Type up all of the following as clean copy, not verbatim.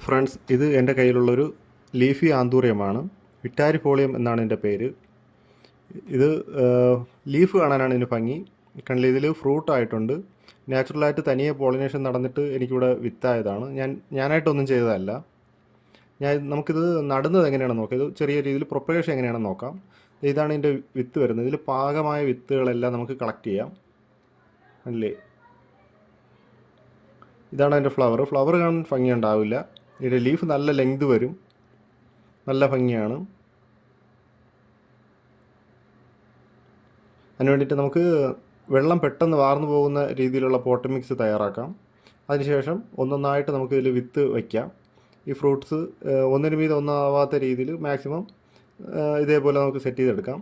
Friends, ഇത് എൻ്റെ കയ്യിലുള്ളൊരു leafy ആന്തൂറിയമാണ്. വിറ്റാരിഫോളിയം എന്നാണ് എൻ്റെ പേര്. ഇത് ലീഫ് കാണാനാണ് ഇതിന് ഭംഗി. കണ്ടില്ല, ഇതിൽ ഫ്രൂട്ടായിട്ടുണ്ട്. നാച്ചുറലായിട്ട് തനിയെ പോളിനേഷൻ നടന്നിട്ട് എനിക്കിവിടെ വിത്തായതാണ്. ഞാനായിട്ടൊന്നും ചെയ്തതല്ല. നമുക്കിത് നടുന്നത് എങ്ങനെയാണെന്ന് നോക്കാം. ഇത് ചെറിയ രീതിയിൽ പ്രൊപ്പഗേഷൻ എങ്ങനെയാണെന്ന് നോക്കാം. ഇതാണ് ഇതിൻ്റെ വിത്ത് വരുന്നത്. ഇതിൽ പാകമായ വിത്തുകളെല്ലാം നമുക്ക് കളക്ട് ചെയ്യാം. അല്ലേ, ഇതാണ് അതിൻ്റെ ഫ്ലവർ കാണാൻ ഭംഗിയുണ്ടാവില്ല. ഇതിൻ്റെ ലീഫ് നല്ല ലെങ്ത് വരും, നല്ല ഭംഗിയാണ്. അതിന് വേണ്ടിയിട്ട് നമുക്ക് വെള്ളം പെട്ടെന്ന് വാർന്നു പോകുന്ന രീതിയിലുള്ള പോട്ട് മിക്സ് തയ്യാറാക്കാം. അതിനുശേഷം ഒന്നൊന്നായിട്ട് നമുക്ക് ഇതിൽ വിത്ത് വയ്ക്കാം. ഈ ഫ്രൂട്ട്സ് ഒന്നിനു മീതെ ഒന്നാവാത്ത രീതിയിൽ മാക്സിമം ഇതേപോലെ നമുക്ക് സെറ്റ് ചെയ്തെടുക്കാം.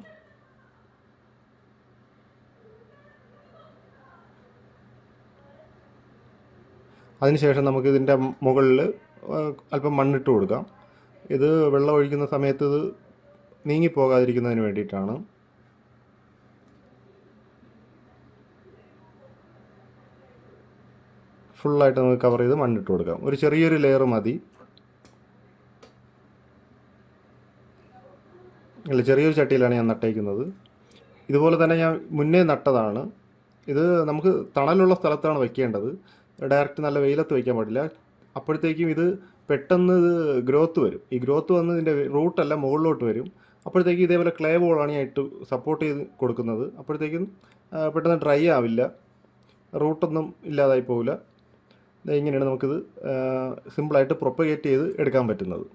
അതിനുശേഷം നമുക്ക് ഇതിൻ്റെ മുകളിൽ അല്പം മണ്ണിട്ട് കൊടുക്കാം. ഇത് വെള്ളം ഒഴിക്കുന്ന സമയത്ത് ഇത് നീങ്ങിപ്പോകാതിരിക്കുന്നതിന് വേണ്ടിയിട്ടാണ്. ഫുള്ളായിട്ട് നമുക്ക് കവർ ചെയ്ത് മണ്ണിട്ട് കൊടുക്കാം. ഒരു ചെറിയൊരു ലെയർ മതി. അല്ല, ചെറിയൊരു ചട്ടിയിലാണ് ഞാൻ നട്ടേക്കുന്നത്. ഇതുപോലെ തന്നെ ഞാൻ മുന്നേ നട്ടതാണ്. ഇത് നമുക്ക് തണലുള്ള സ്ഥലത്താണ് വയ്ക്കേണ്ടത്. ഡയറക്റ്റ് നല്ല വെയിലത്ത് വയ്ക്കാൻ പാടില്ല. അപ്പോഴത്തേക്കും ഇത് പെട്ടെന്ന് ഇത് ഗ്രോത്ത് വരും. ഈ ഗ്രോത്ത് വന്ന് ഇതിൻ്റെ റൂട്ടല്ല മുകളിലോട്ട് വരും. അപ്പോഴത്തേക്കും ഇതേപോലെ ക്ലേ ബോളാണ് ഞാൻ ഇട്ട് സപ്പോർട്ട് ചെയ്ത് കൊടുക്കുന്നത്. അപ്പോഴത്തേക്കും പെട്ടെന്ന് ഡ്രൈ ആവില്ല, റൂട്ടൊന്നും ഇല്ലാതായി പോവില്ല. ഇങ്ങനെയാണ് നമുക്കിത് സിമ്പിളായിട്ട് പ്രൊപ്പഗേറ്റ് ചെയ്ത് എടുക്കാൻ പറ്റുന്നത്.